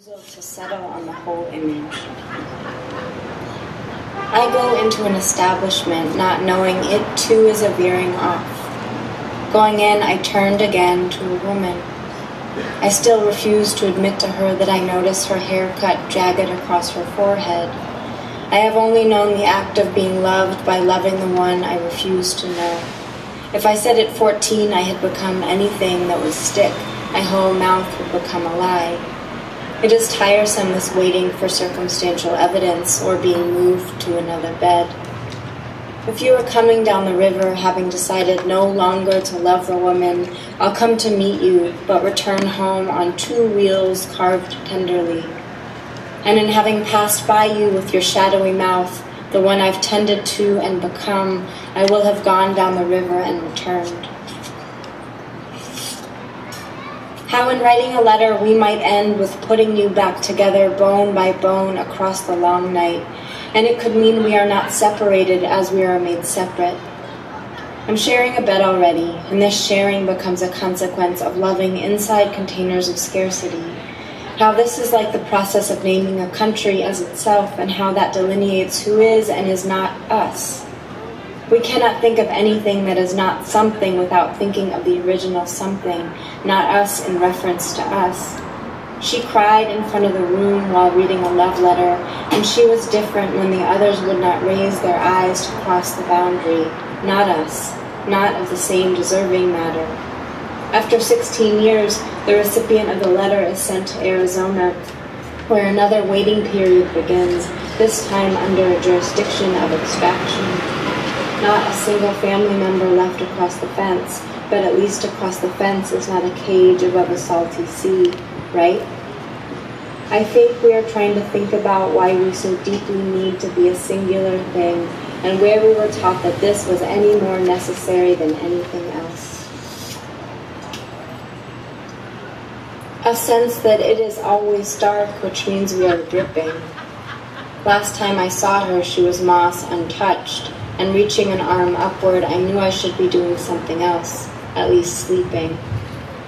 Refusal to settle on the whole image. I go into an establishment not knowing it too is a veering off. Going in, I turned again to a woman. I still refuse to admit to her that I notice her hair cut jagged across her forehead. I have only known the act of being loved by loving the one I refuse to know. If I said at 14 I had become anything that would stick, my whole mouth would become a lie. It is tiresome, this waiting for circumstantial evidence or being moved to another bed. If you are coming down the river having decided no longer to love the woman, I'll come to meet you, but return home on 2 wheels carved tenderly. And in having passed by you with your shadowy mouth, the one I've tended to and become, I will have gone down the river and returned. How in writing a letter we might end with putting you back together bone by bone across the long night, and it could mean we are not separated as we are made separate. I'm sharing a bed already, and this sharing becomes a consequence of loving inside containers of scarcity. How this is like the process of naming a country as itself, and how that delineates who is and is not us. We cannot think of anything that is not something without thinking of the original something, not us in reference to us. She cried in front of the room while reading a love letter, and she was different when the others would not raise their eyes to cross the boundary, not us, not of the same deserving matter. After 16 years, the recipient of the letter is sent to Arizona, where another waiting period begins, this time under a jurisdiction of extraction. Not a single family member left across the fence, but at least across the fence is not a cage above a salty sea, right? I think we are trying to think about why we so deeply need to be a singular thing, and where we were taught that this was any more necessary than anything else. A sense that it is always dark, which means we are dripping. Last time I saw her, she was moss untouched, and reaching an arm upward, I knew I should be doing something else, at least sleeping.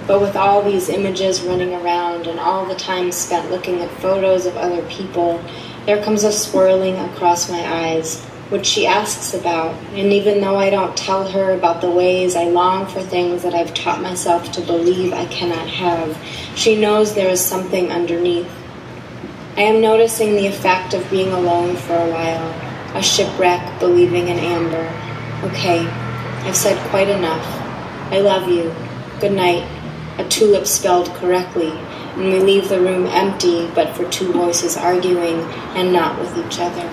But with all these images running around and all the time spent looking at photos of other people, there comes a swirling across my eyes, which she asks about, and even though I don't tell her about the ways I long for things that I've taught myself to believe I cannot have, she knows there is something underneath. I am noticing the effect of being alone for a while. A shipwreck believing in amber. Okay, I've said quite enough. I love you. Good night. A tulip spelled correctly, and we leave the room empty, but for 2 voices arguing and not with each other.